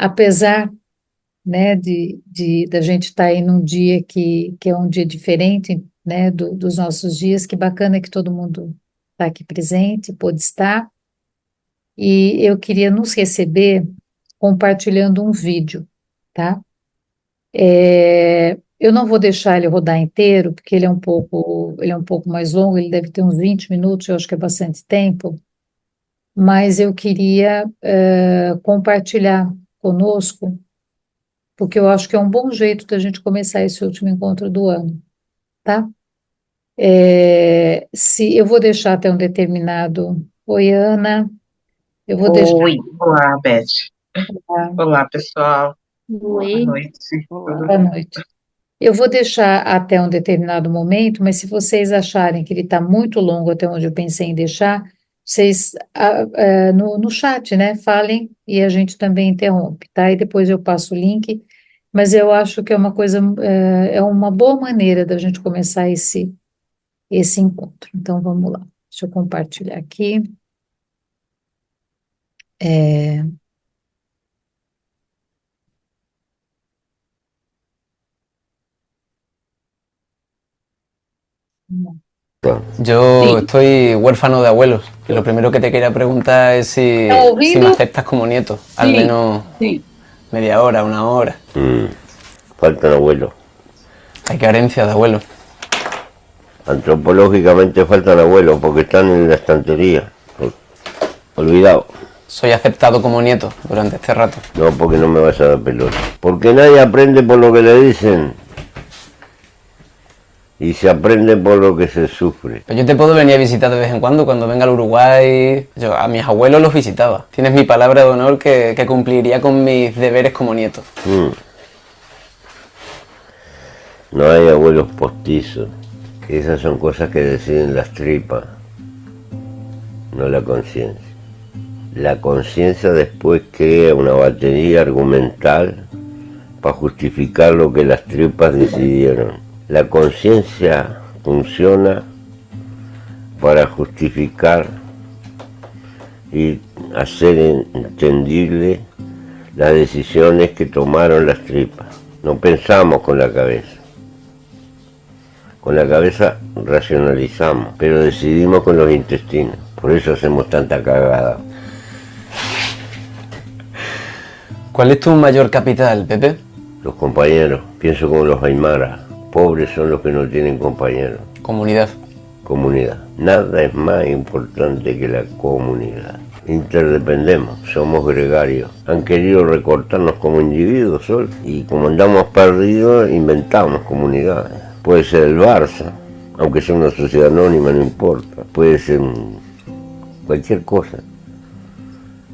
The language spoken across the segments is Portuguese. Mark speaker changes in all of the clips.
Speaker 1: apesar, né, da gente estar aí num dia que é um dia diferente, né, dos nossos dias, que bacana que todo mundo está aqui presente, pôde estar, e eu queria nos receber compartilhando um vídeo, tá? Eu não vou deixar ele rodar inteiro, porque ele é um pouco mais longo, ele deve ter uns 20 minutos, eu acho que é bastante tempo, mas eu queria compartilhar conosco, porque eu acho que é um bom jeito da gente começar esse último encontro do ano, tá? Se eu vou deixar até um determinado. Oi, Ana, eu vou deixar.
Speaker 2: Oi, olá, Beth. Olá, pessoal. Boa
Speaker 3: Oi,
Speaker 2: noite. Tudo
Speaker 1: Boa
Speaker 2: bem?
Speaker 1: noite. Eu vou deixar até um determinado momento, mas se vocês acharem que ele está muito longo até onde eu pensei em deixar, vocês no chat, né? Falem e a gente também interrompe, tá? E depois eu passo o link, mas eu acho que é uma coisa, é uma boa maneira da gente começar esse encontro. Então vamos lá. Deixa eu compartilhar aqui. É,
Speaker 4: Yo
Speaker 1: sim.
Speaker 4: estoy huérfano de abuelos y lo primero que te quería preguntar es
Speaker 1: ¿Está
Speaker 4: si me
Speaker 1: ouvindo?
Speaker 4: aceptas como nieto, al
Speaker 1: Sim,
Speaker 4: menos
Speaker 1: sim.
Speaker 4: media hora, una hora.
Speaker 5: Faltan abuelos.
Speaker 4: Hay carencia de abuelos.
Speaker 5: Antropológicamente faltan abuelos porque están en la estantería. Olvidado.
Speaker 4: Soy aceptado como nieto durante este rato.
Speaker 5: No, porque no me vas a dar pelota. Porque nadie aprende por lo que le dicen. Y se aprende por lo que se sufre.
Speaker 4: Pero yo te puedo venir a visitar de vez en cuando venga al Uruguay. Yo a mis abuelos los visitaba. Tienes mi palabra de honor que cumpliría con mis deberes como nieto.
Speaker 5: No hay abuelos postizos. Esas son cosas que deciden las tripas, no la conciencia. La conciencia después crea una batería argumental para justificar lo que las tripas decidieron. La conciencia funciona para justificar y hacer entendible las decisiones que tomaron las tripas. No pensamos con la cabeza. Con la cabeza racionalizamos, pero decidimos con los intestinos. Por eso hacemos tanta cagada.
Speaker 4: ¿Cuál es tu mayor capital, Pepe?
Speaker 5: Los compañeros, pienso como los aymaras. Pobres son los que no tienen compañeros.
Speaker 4: Comunidad.
Speaker 5: Comunidad. Nada es más importante que la comunidad. Interdependemos, somos gregarios. Han querido recortarnos como individuos solo y como andamos perdidos, inventamos comunidades. Puede ser el Barça, aunque sea una sociedad anónima, no importa. Puede ser cualquier cosa.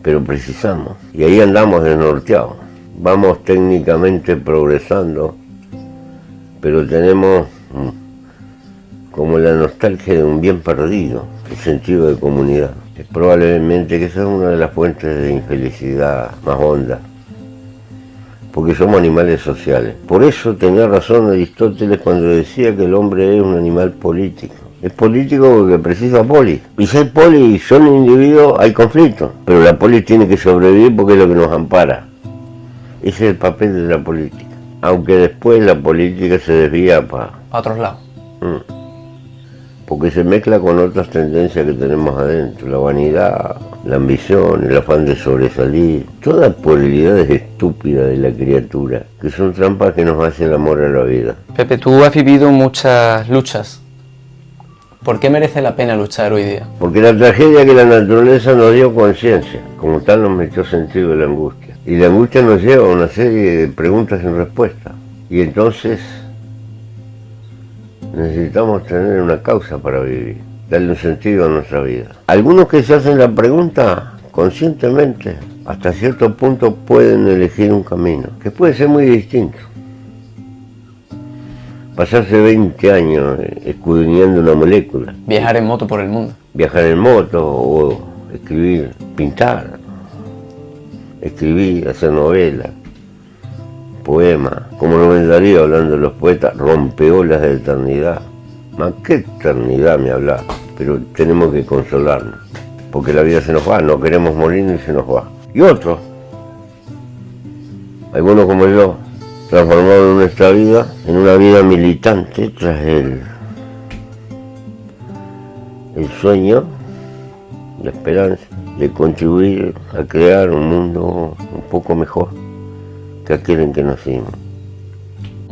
Speaker 5: Pero precisamos. Y ahí andamos desnorteados. Vamos técnicamente progresando, pero tenemos como la nostalgia de un bien perdido, el sentido de comunidad. Es probablemente que esa es una de las fuentes de infelicidad más honda, porque somos animales sociales. Por eso tenía razón Aristóteles cuando decía que el hombre es un animal político. Es político porque precisa polis. Y si hay polis y son individuos, hay conflictos. Pero la polis tiene que sobrevivir porque es lo que nos ampara. Ese es el papel de la política. Aunque después la política se desvía para
Speaker 4: otros lados.
Speaker 5: Porque se mezcla con otras tendencias que tenemos adentro. La vanidad, la ambición, el afán de sobresalir. Toda puerilidades estúpidas de la criatura, que son trampas que nos hacen el amor a la vida.
Speaker 4: Pepe, tú has vivido muchas luchas. ¿Por qué merece la pena luchar hoy día?
Speaker 5: Porque la tragedia que la naturaleza nos dio conciencia, como tal nos metió sentido de la angustia. Y la angustia nos lleva a una serie de preguntas sin respuesta. Y entonces necesitamos tener una causa para vivir, darle un sentido a nuestra vida. Algunos que se hacen la pregunta conscientemente, hasta cierto punto pueden elegir un camino, que puede ser muy distinto. Pasarse 20 años escudriñando una molécula.
Speaker 4: Viajar en moto por el mundo.
Speaker 5: Viajar en moto o escribir, pintar, escribir, hacer novelas, poemas. Como lo ven Darío hablando de los poetas, rompeolas de eternidad. Más que eternidad me habla, pero tenemos que consolarnos, porque la vida se nos va, no queremos morir y se nos va. Y otros Algunos como yo, transformaron nuestra vida en una vida militante tras el sueño, la esperanza de contribuir a crear un mundo un poco mejor que aquel en que nacimos.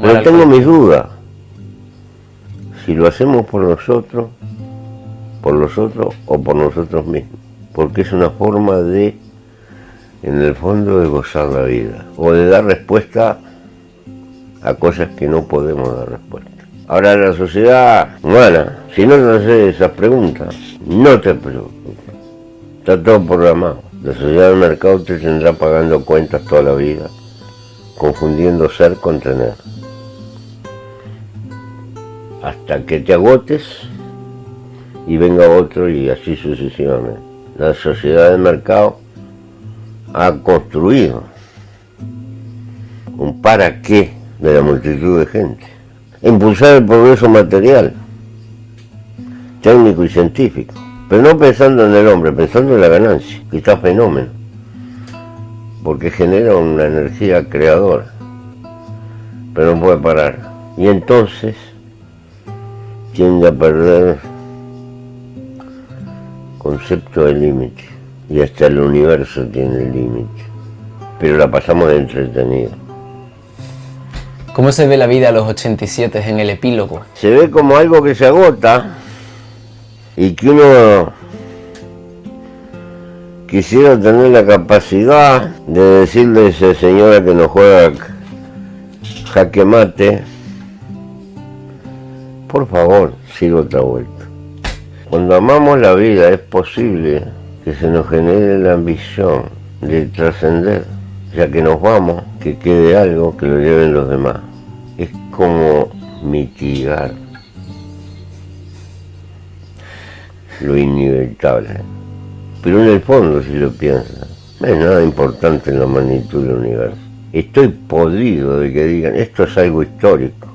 Speaker 5: Pero tengo mis dudas. Si lo hacemos por los otros o por nosotros mismos. Porque es una forma de, en el fondo, de gozar la vida. O de dar respuesta a cosas que no podemos dar respuesta. Ahora la sociedad humana, si no nos haces esas preguntas, no te preocupes. Está todo programado. La sociedad del mercado te tendrá pagando cuentas toda la vida, confundiendo ser con tener. Hasta que te agotes y venga otro y así sucesivamente. La sociedad del mercado ha construido un para qué de la multitud de gente. Impulsar el progreso material, técnico y científico, pero no pensando en el hombre, pensando en la ganancia, que está fenómeno, porque genera una energía creadora, pero no puede parar. Y entonces tiende a perder concepto de límite, y hasta el universo tiene límite, pero la pasamos de entretenido.
Speaker 4: ¿Cómo se ve la vida a los 87 en el epílogo?
Speaker 5: Se ve como algo que se agota y que uno quisiera tener la capacidad de decirle a esa señora que nos juega jaque mate, por favor, siga otra vuelta. Cuando amamos la vida es posible que se nos genere la ambición de trascender, ya que nos vamos, que quede algo que lo lleven los demás. Es como mitigar lo inevitable. Pero en el fondo, si lo piensas, no es nada importante en la magnitud del universo. Estoy podrido de que digan, esto es algo histórico.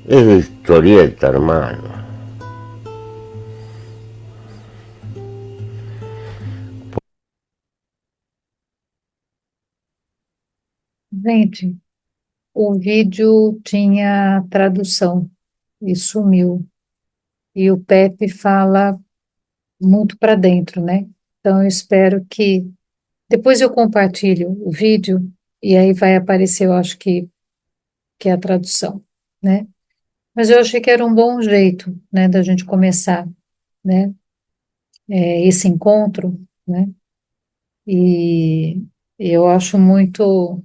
Speaker 5: Es de historieta, hermano.
Speaker 1: Gente, o vídeo tinha tradução e sumiu. E o Pepe fala muito para dentro, né? Então eu espero que depois eu compartilho o vídeo e aí vai aparecer, eu acho que é a tradução, né? Mas eu achei que era um bom jeito, né, da gente começar, né, esse encontro, né? E eu acho muito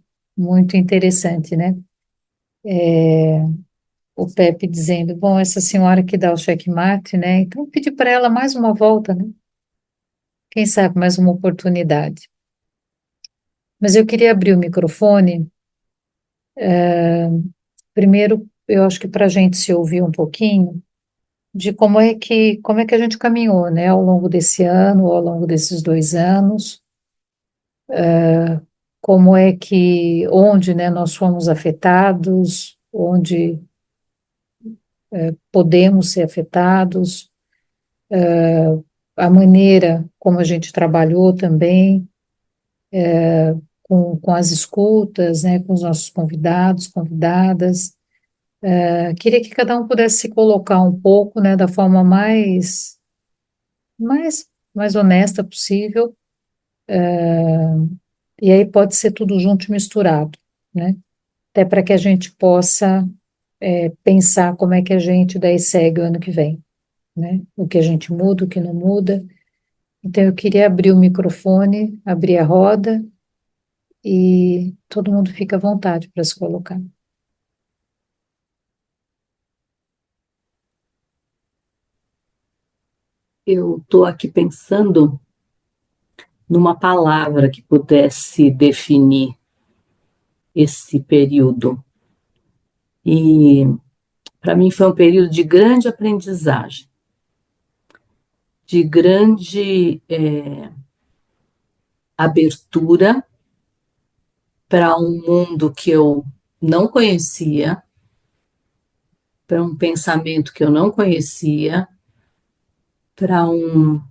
Speaker 1: interessante, né? O Pepe dizendo, bom, essa senhora que dá o checkmate, né? Então pedir para ela mais uma volta, né? Quem sabe mais uma oportunidade. Mas eu queria abrir o microfone, primeiro, eu acho que para a gente se ouvir um pouquinho de como é que a gente caminhou, né, ao longo desse ano, ao longo desses 2 anos, como é que, onde, né, nós fomos afetados, onde podemos ser afetados, a maneira como a gente trabalhou também, com as escutas, né, com os nossos convidados, convidadas. Queria que cada um pudesse se colocar um pouco, né, da forma mais honesta possível, e aí pode ser tudo junto e misturado, né, até para que a gente possa pensar como é que a gente daí segue o ano que vem, né, o que a gente muda, o que não muda. Então eu queria abrir o microfone, abrir a roda, e todo mundo fica à vontade para se colocar.
Speaker 3: Eu estou aqui pensando numa palavra que pudesse definir esse período. E para mim foi um período de grande aprendizagem, de grande abertura para um mundo que eu não conhecia, para um pensamento que eu não conhecia, para um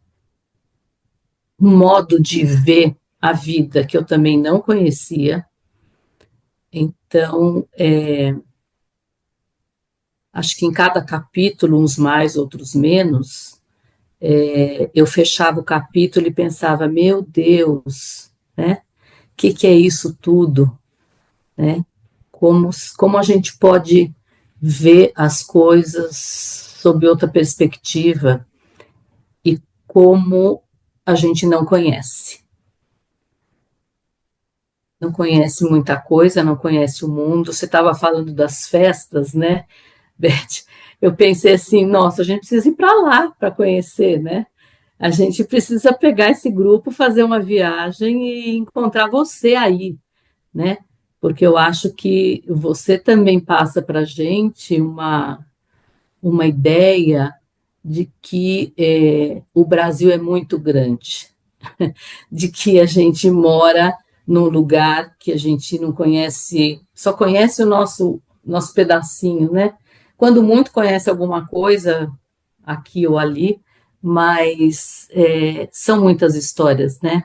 Speaker 3: modo de ver a vida que eu também não conhecia, Então, acho que em cada capítulo, uns mais, outros menos, eu fechava o capítulo e pensava, meu Deus, né? O que é isso tudo, né? Como a gente pode ver as coisas sob outra perspectiva e como a gente não conhece. Não conhece muita coisa, não conhece o mundo. Você estava falando das festas, né, Beth? Eu pensei assim, nossa, a gente precisa ir para lá para conhecer, né? A gente precisa pegar esse grupo, fazer uma viagem e encontrar você aí, né? Porque eu acho que você também passa para a gente uma ideia de que o Brasil é muito grande, de que a gente mora num lugar que a gente não conhece, só conhece o nosso pedacinho, né? Quando muito conhece alguma coisa aqui ou ali, mas são muitas histórias, né?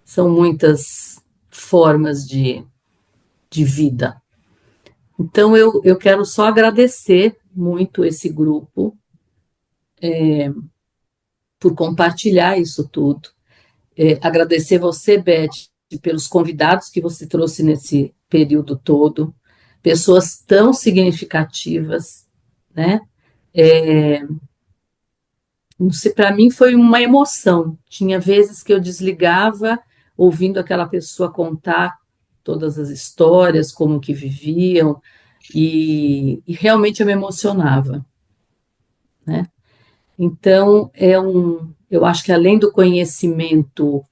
Speaker 3: São muitas formas de vida. Então, eu quero só agradecer muito esse grupo por compartilhar isso tudo. Agradecer você, Beth, pelos convidados que você trouxe nesse período todo, pessoas tão significativas, né? Não sei, para mim foi uma emoção. Tinha vezes que eu desligava ouvindo aquela pessoa contar todas as histórias, como que viviam, e realmente eu me emocionava, né? Então, eu acho que além do conhecimento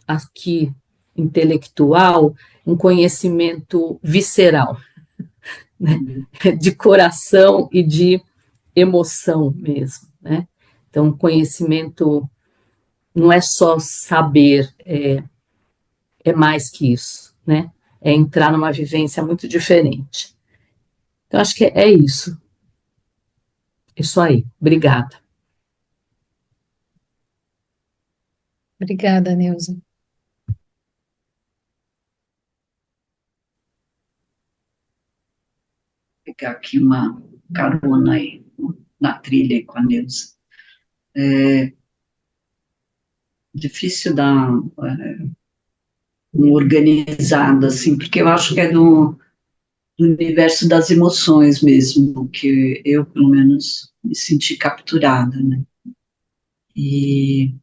Speaker 3: aqui intelectual, um conhecimento visceral, né? De coração e de emoção mesmo, né? Então, conhecimento não é só saber, é mais que isso, né? É entrar numa vivência muito diferente. Então, acho que é isso. Isso aí. Obrigada.
Speaker 1: Obrigada, Neuza.
Speaker 6: Pegar aqui uma carona aí na trilha aí com a Neuza. Difícil dar uma organizada, assim, porque eu acho que é do universo das emoções mesmo, que eu, pelo menos, me senti capturada, né? E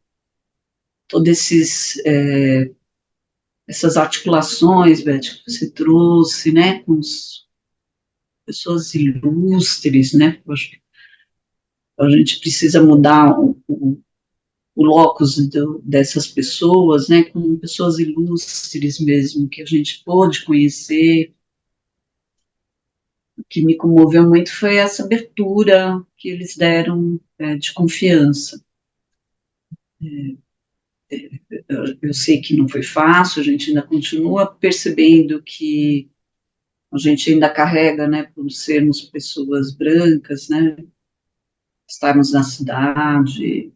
Speaker 6: todos essas articulações, Beth, que você trouxe, né, com pessoas ilustres, né? Eu acho que a gente precisa mudar o locus dessas pessoas, né, com pessoas ilustres mesmo, que a gente pôde conhecer. O que me comoveu muito foi essa abertura que eles deram de confiança. Eu sei que não foi fácil, a gente ainda continua percebendo que a gente ainda carrega, né, por sermos pessoas brancas, né, estarmos na cidade,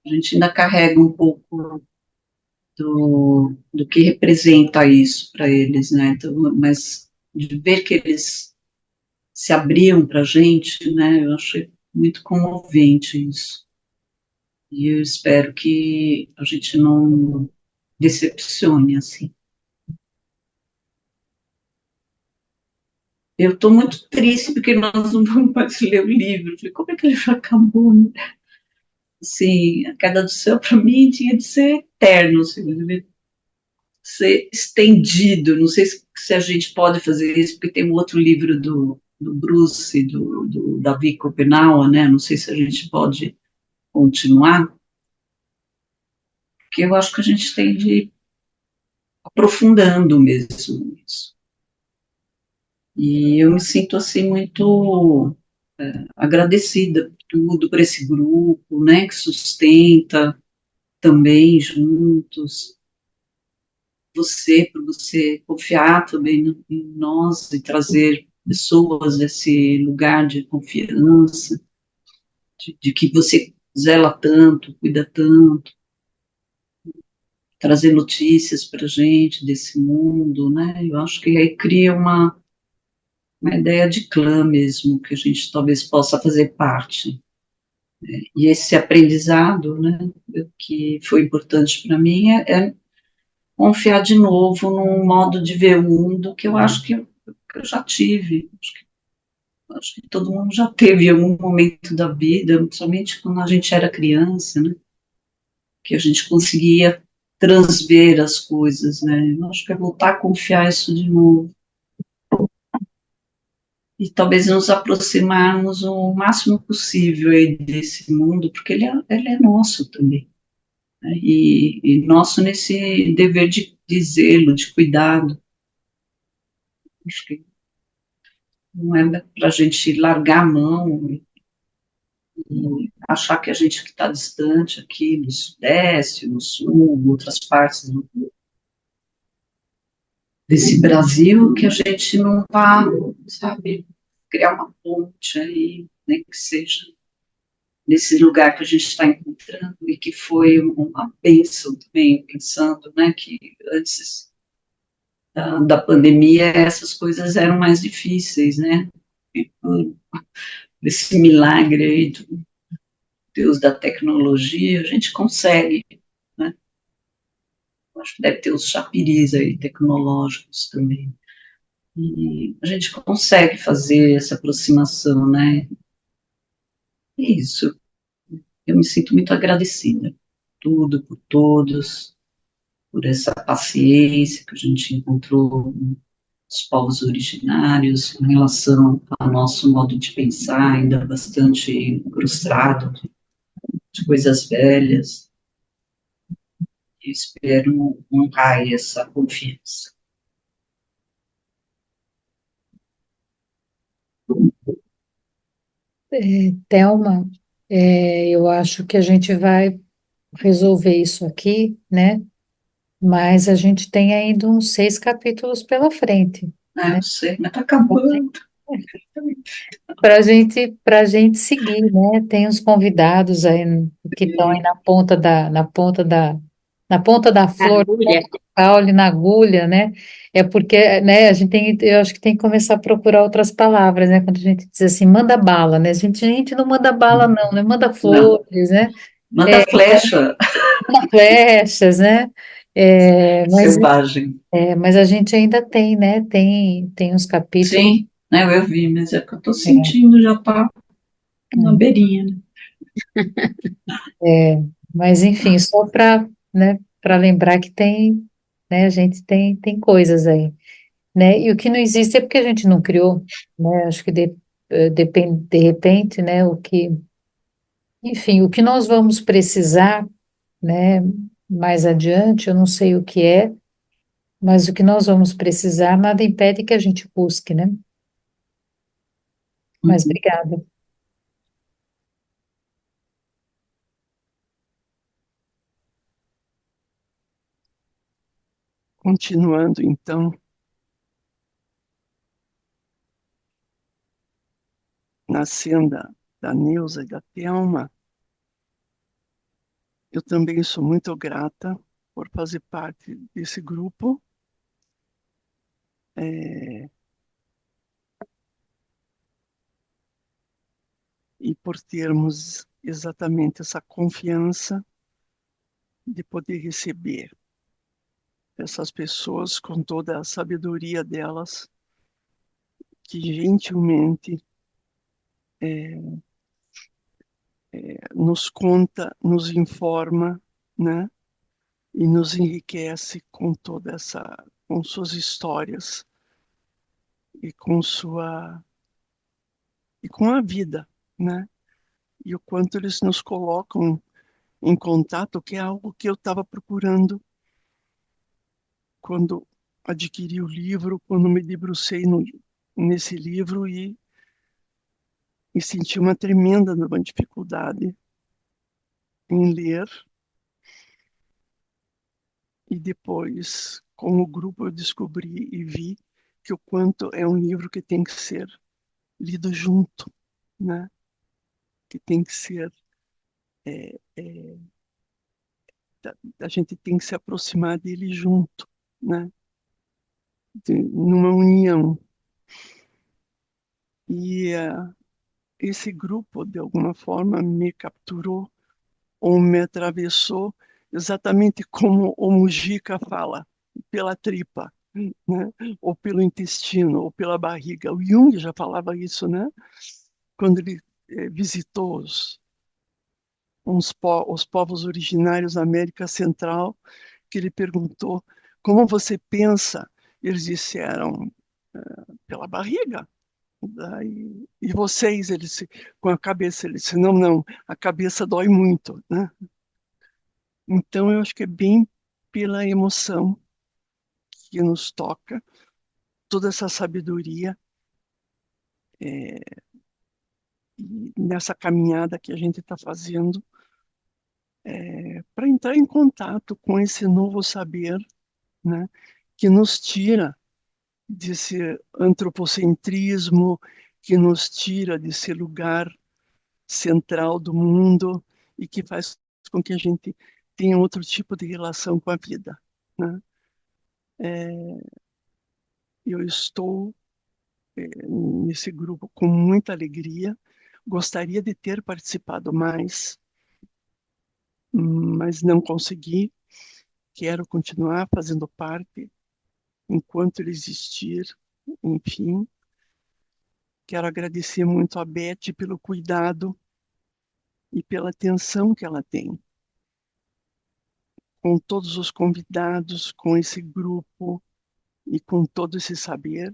Speaker 6: a gente ainda carrega um pouco do que representa isso para eles, né, então, mas de ver que eles se abriam para a gente, né, eu achei muito comovente isso. E eu espero que a gente não decepcione, assim. Eu estou muito triste porque nós não vamos mais ler o livro. Falei, como é que ele já acabou? Né? Assim, a Queda do Céu, para mim, tinha de ser eterno, assim, devia ser estendido. Não sei se a gente pode fazer isso, porque tem um outro livro do Bruce, do Davi Copenau, né? Não sei se a gente pode continuar, porque eu acho que a gente tem de ir aprofundando mesmo isso. E eu me sinto, assim, muito agradecida por tudo, por esse grupo, né, que sustenta também juntos, por você confiar também em nós e trazer pessoas desse lugar de confiança, de que você zela tanto, cuida tanto, trazer notícias para a gente desse mundo, né? Eu acho que aí cria uma ideia de clã mesmo, que a gente talvez possa fazer parte. E esse aprendizado, né, que foi importante para mim, é confiar de novo num modo de ver o mundo que eu acho que eu já tive. Acho que todo mundo já teve em algum momento da vida, principalmente quando a gente era criança, né, que a gente conseguia transver as coisas, né? Eu acho que é voltar a confiar isso de novo. E talvez nos aproximarmos o máximo possível aí desse mundo, porque ele é nosso também, né? E nosso nesse dever de zelo, de cuidado. Acho que não é para a gente largar a mão e achar que a gente que está distante aqui no Sudeste, no Sul, em outras partes desse Brasil, que a gente não vá, sabe, criar uma ponte aí, nem que seja nesse lugar que a gente está encontrando e que foi uma bênção também, pensando, né, que antes da pandemia essas coisas eram mais difíceis, né, e, esse milagre aí do Deus da tecnologia, a gente consegue, né, acho que deve ter os chapiris aí tecnológicos também, e a gente consegue fazer essa aproximação, né, e isso, eu me sinto muito agradecida, tudo, por todos, por essa paciência que a gente encontrou nos povos originários em relação ao nosso modo de pensar, ainda bastante frustrado, de coisas velhas. Eu espero honrar essa confiança.
Speaker 1: Thelma, eu acho que a gente vai resolver isso aqui, né? Mas a gente tem ainda uns 6 capítulos pela frente,
Speaker 6: Ah,
Speaker 1: né?
Speaker 6: eu sei, mas está acabando.
Speaker 1: Para gente seguir, né? Tem os convidados aí que estão aí na ponta da flor,
Speaker 7: Agulha.
Speaker 1: caule na agulha, né? É porque, né? A gente tem, eu acho que tem que começar a procurar outras palavras, né? Quando a gente diz assim, manda bala, né? A gente não manda bala, não, né? Manda
Speaker 6: Não,
Speaker 1: flores, né?
Speaker 6: manda flecha,
Speaker 1: Manda flechas, né? É, mas,
Speaker 6: selvagem.
Speaker 1: mas a gente ainda tem, né? Tem uns capítulos.
Speaker 6: Sim, né, eu vi, mas é que eu estou sentindo, já está na beirinha, né?
Speaker 1: É, mas enfim, só para, né, para lembrar que tem, né, a gente tem coisas aí, né? E o que não existe é porque a gente não criou, né? Acho que depende de repente, né, enfim, o que nós vamos precisar, né, mais adiante, eu não sei o que é, mas o que nós vamos precisar, nada impede que a gente busque, né? Mas
Speaker 6: Uhum.
Speaker 1: obrigada.
Speaker 8: Continuando, então, na senda da Neuza e da Thelma, eu também sou muito grata por fazer parte desse grupo. É, e por termos exatamente essa confiança de poder receber essas pessoas com toda a sabedoria delas, que gentilmente é, nos conta, nos informa, né? E nos enriquece com com suas histórias e e com a vida, né? E o quanto eles nos colocam em contato, que é algo que eu estava procurando quando adquiri o livro, quando me debrucei nesse livro e senti uma dificuldade em ler. E depois, com o grupo, eu descobri e vi que o quanto é um livro que tem que ser lido junto, né? Que tem que ser é, é, a gente tem que se aproximar dele junto, né? Numa união. E esse grupo, de alguma forma, me capturou ou me atravessou exatamente como o Mujica fala, pela tripa, né? Ou pelo intestino, ou pela barriga. O Jung já falava isso, né? Quando ele visitou os povos originários da América Central, que ele perguntou como você pensa? Eles disseram pela barriga. E vocês, com a cabeça, ele disse, não, não, a cabeça dói muito, né? Então, eu acho que é bem pela emoção que nos toca, toda essa sabedoria, e nessa caminhada que a gente está fazendo, para entrar em contato com esse novo saber, né, que nos tira desse antropocentrismo, que nos tira desse lugar central do mundo e que faz com que a gente tenha outro tipo de relação com a vida, né? Eu estou nesse grupo com muita alegria, gostaria de ter participado mais, mas não consegui. Quero continuar fazendo parte enquanto ele existir, enfim. Quero agradecer muito a Beth pelo cuidado e pela atenção que ela tem com todos os convidados, com esse grupo e com todo esse saber.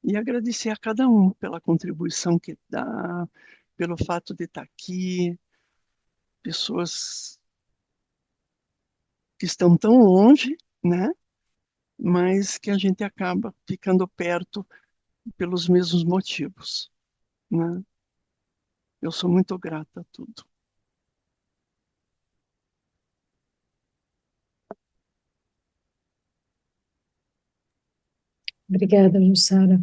Speaker 8: E agradecer a cada um pela contribuição que dá, pelo fato de estar aqui, pessoas que estão tão longe, né? Mas que a gente acaba ficando perto pelos mesmos motivos, né? Eu sou muito grata a tudo.
Speaker 1: Obrigada, Jussara.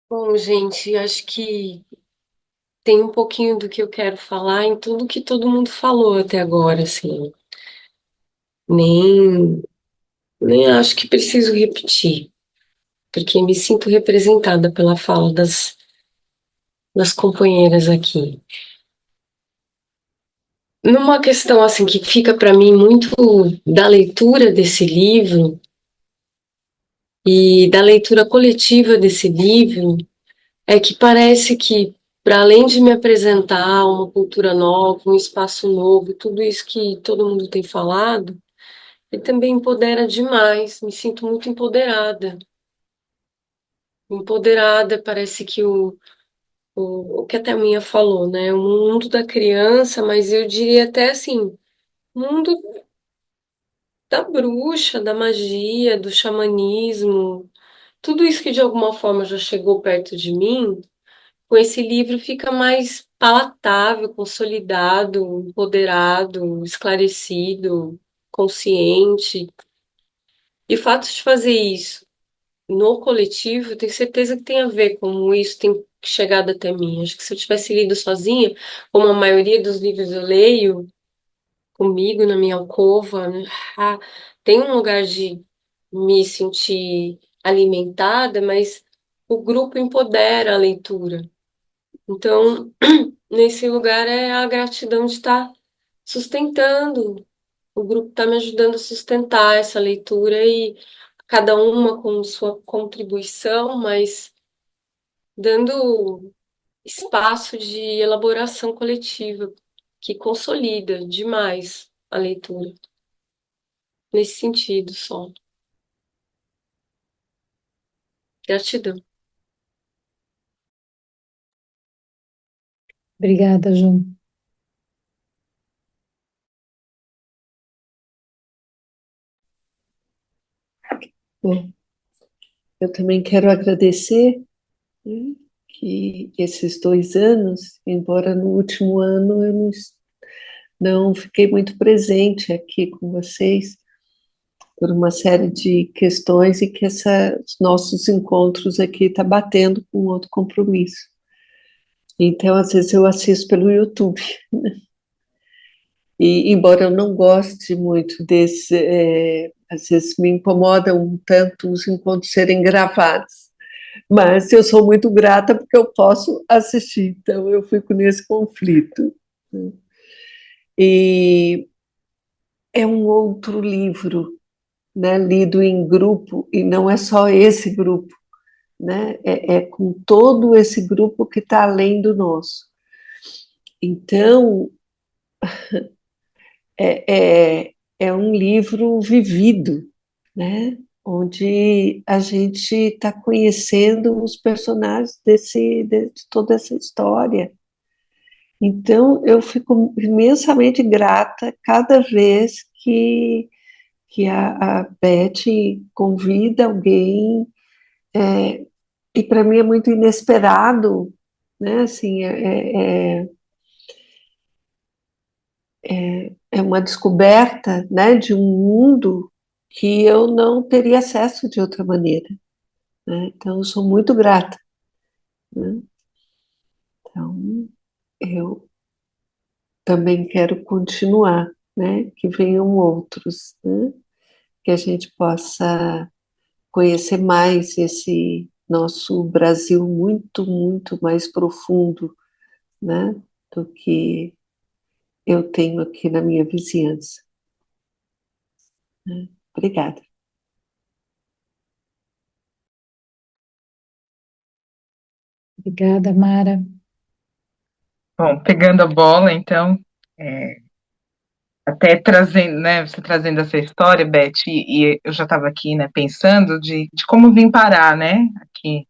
Speaker 7: Bom, gente, acho que tem um pouquinho do que eu quero falar em tudo que todo mundo falou até agora, assim. Nem, nem acho que preciso repetir, porque me sinto representada pela fala das companheiras aqui. Numa questão assim que fica para mim muito da leitura desse livro e da leitura coletiva desse livro, é que parece que, para além de me apresentar uma cultura nova, um espaço novo, tudo isso que todo mundo tem falado, ele também empodera demais, me sinto muito empoderada. Empoderada, parece que o que a Thelminha falou, né? O mundo da criança, mas eu diria até assim, mundo da bruxa, da magia, do xamanismo, tudo isso que de alguma forma já chegou perto de mim, com esse livro fica mais palatável, consolidado, empoderado, esclarecido, consciente. E o fato de fazer isso no coletivo, tenho certeza que tem a ver com isso tem chegado até mim. Acho que se eu tivesse lido sozinha, como a maioria dos livros eu leio, comigo na minha alcova, né, ah, tem um lugar de me sentir alimentada, mas o grupo empodera a leitura. Então, nesse lugar é a gratidão de estar sustentando. O grupo está me ajudando a sustentar essa leitura e cada uma com sua contribuição, mas dando espaço de elaboração coletiva que consolida demais a leitura. Nesse sentido só. Gratidão.
Speaker 1: Obrigada, Ju.
Speaker 9: Bom, eu também quero agradecer, né, que esses 2 anos, embora no último ano eu não fiquei muito presente aqui com vocês, por uma série de questões e que esses nossos encontros aqui tá batendo com outro compromisso. Então, às vezes eu assisto pelo YouTube. E, embora eu não goste muito desse, às vezes me incomoda um tanto os encontros serem gravados, mas eu sou muito grata porque eu posso assistir, então eu fico nesse conflito. E é um outro livro, né, lido em grupo, e não é só esse grupo, né, é com todo esse grupo que está além do nosso. Então, é um livro vivido, né? Onde a gente está conhecendo os personagens de toda essa história. Então, eu fico imensamente grata cada vez que a Beth convida alguém, e para mim é muito inesperado, né? Assim, é uma descoberta, né, de um mundo que eu não teria acesso de outra maneira, né? Então, eu sou muito grata, né? Então, eu também quero continuar, né? Que venham outros, né? Que a gente possa conhecer mais esse nosso Brasil muito, muito mais profundo, né? Do que eu tenho aqui na minha vizinhança, né? Obrigada.
Speaker 1: Obrigada, Mara.
Speaker 2: Bom, pegando a bola, então, é, até trazendo, né, você trazendo essa história, Beth, e eu já estava aqui, né, pensando de como vim parar, né, aqui.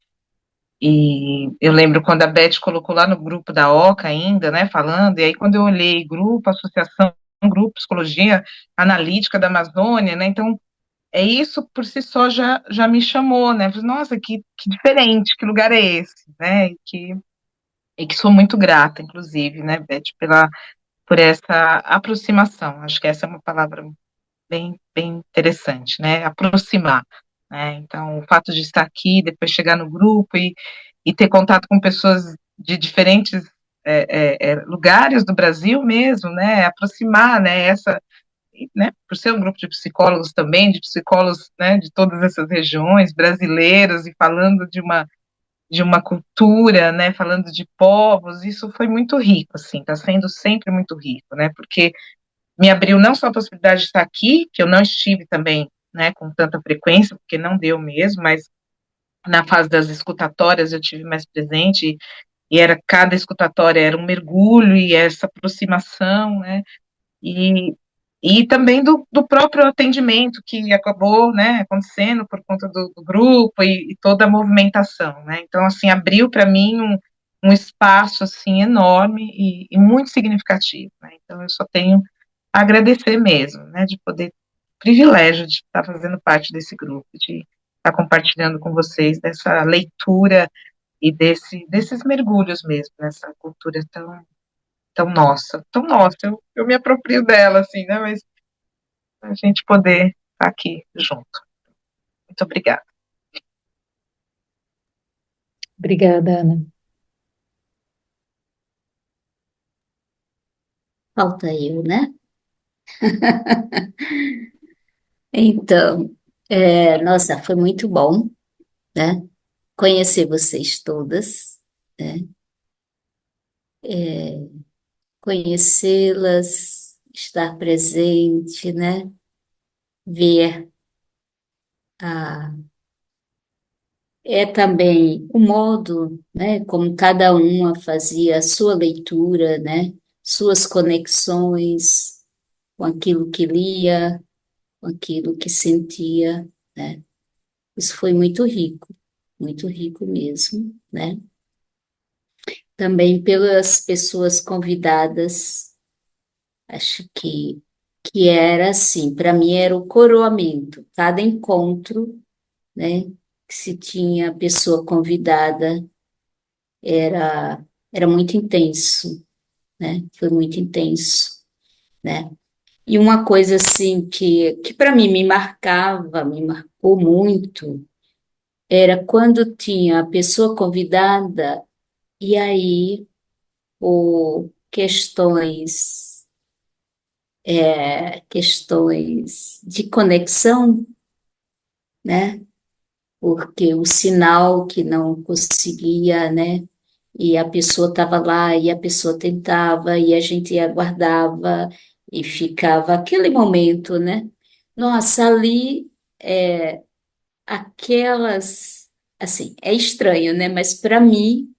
Speaker 2: E eu lembro quando a Beth colocou lá no grupo da OCA ainda, né, falando, e aí quando eu olhei grupo, associação, grupo, psicologia analítica da Amazônia, né, então é isso por si só já me chamou, né, falei, nossa, que diferente, que lugar é esse, né, e que sou muito grata, inclusive, né, Beth, por essa aproximação, acho que essa é uma palavra bem interessante, né? Aproximar, né? Então, o fato de estar aqui, depois chegar no grupo e ter contato com pessoas de diferentes lugares do Brasil mesmo, né? Aproximar, né? Né? Por ser um grupo de psicólogos também, de psicólogos, né? De todas essas regiões brasileiras e falando de uma cultura, né? Falando de povos, isso foi muito rico, assim, está sendo sempre muito rico, né? Porque me abriu não só a possibilidade de estar aqui, que eu não estive também, né, com tanta frequência, porque não deu mesmo, mas na fase das escutatórias eu tive mais presente, e era cada escutatória era um mergulho e essa aproximação, né, e, e também do próprio atendimento que acabou, né, acontecendo por conta do grupo e toda a movimentação, né, então, assim, abriu para mim um espaço, assim, enorme e muito significativo, né, então eu só tenho agradecer mesmo, né, de poder, privilégio de estar fazendo parte desse grupo, de estar compartilhando com vocês dessa leitura e desses mergulhos mesmo, nessa cultura tão nossa, eu me aproprio dela, assim, né, mas a gente poder estar aqui junto. Muito obrigada.
Speaker 1: Obrigada, Ana.
Speaker 10: Falta eu, né? Então, nossa, foi muito bom, né? Conhecer vocês todas, né? É, conhecê-las, estar presente, né? Ver a, também o modo, né? Como cada uma fazia a sua leitura, né? Suas conexões com aquilo que lia, com aquilo que sentia, né? Isso foi muito rico mesmo, né? Também pelas pessoas convidadas, acho que era assim, para mim era o coroamento, cada encontro, né, que se tinha pessoa convidada era muito intenso, né? Foi muito intenso, né? E uma coisa assim que para mim me marcou muito, era quando tinha a pessoa convidada e aí por questões de conexão, né? Porque o sinal que não conseguia, né? E a pessoa estava lá, e a pessoa tentava, e a gente aguardava, e ficava aquele momento, né? Nossa, ali, aquelas, assim, é estranho, né? Mas para mim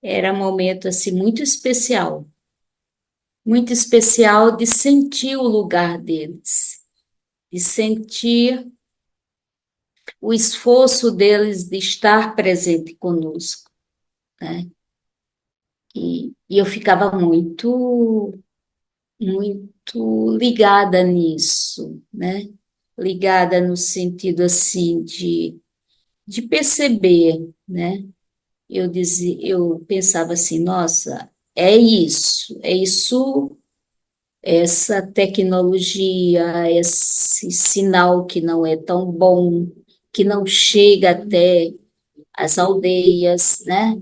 Speaker 10: era um momento, assim, muito especial de sentir o lugar deles, de sentir o esforço deles de estar presente conosco, né? E eu ficava muito ligada nisso, né? Ligada no sentido assim de perceber, né? Eu pensava assim, nossa, é isso, essa tecnologia, esse sinal que não é tão bom, que não chega até as aldeias, né?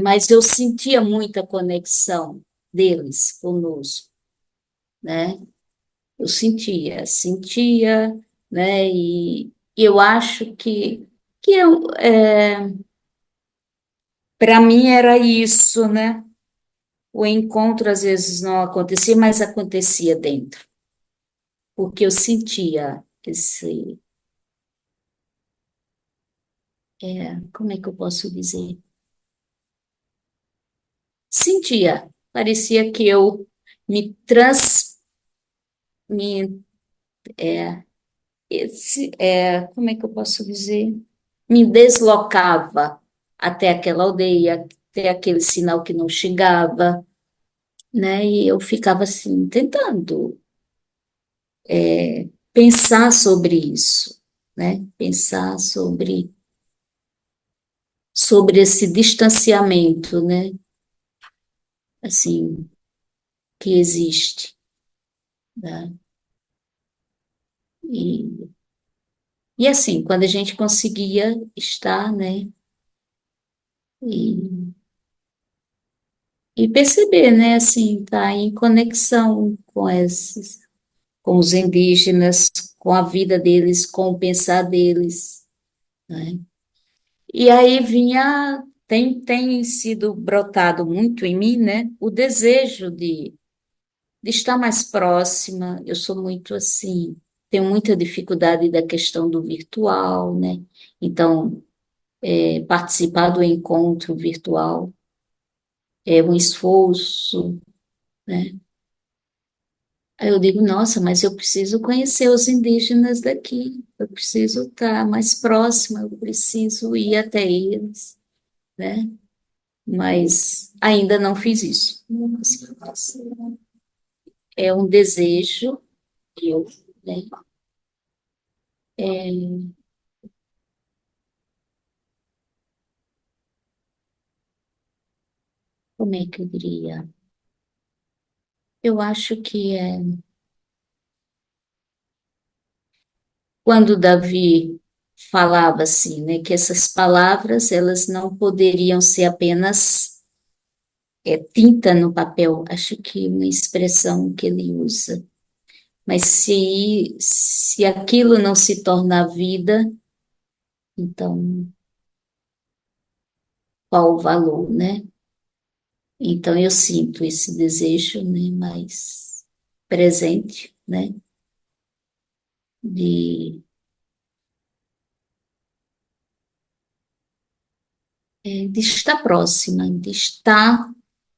Speaker 10: Mas eu sentia muita conexão deles conosco, né? Eu sentia, né? E eu acho que para mim era isso, né? O encontro às vezes não acontecia, mas acontecia dentro, porque eu sentia como é que eu posso dizer? Sentia, parecia que eu me trans, me, como é que eu posso dizer? Me deslocava até aquela aldeia, até aquele sinal que não chegava, né? E eu ficava assim, tentando pensar sobre isso, né? Pensar sobre esse distanciamento, né? Assim, que existe, né? E, e assim, quando a gente conseguia estar, né? E, e perceber, né? Assim, tá em conexão com os indígenas, com a vida deles, com o pensar deles, né? E aí tem sido brotado muito em mim, né? O desejo de estar mais próxima. Eu sou muito assim, tenho muita dificuldade da questão do virtual, né? Então, participar do encontro virtual é um esforço, né? Aí eu digo, nossa, mas eu preciso conhecer os indígenas daqui, eu preciso estar mais próxima, eu preciso ir até eles, né? Mas ainda não fiz isso. É um desejo que eu, né? É, como é que eu diria? Eu acho que quando Davi falava assim, né, que essas palavras elas não poderiam ser apenas tinta no papel, acho que uma expressão que ele usa. Mas se aquilo não se torna vida, então qual o valor, né? Então eu sinto esse desejo, né, mais presente, né, de, de estar próxima, de estar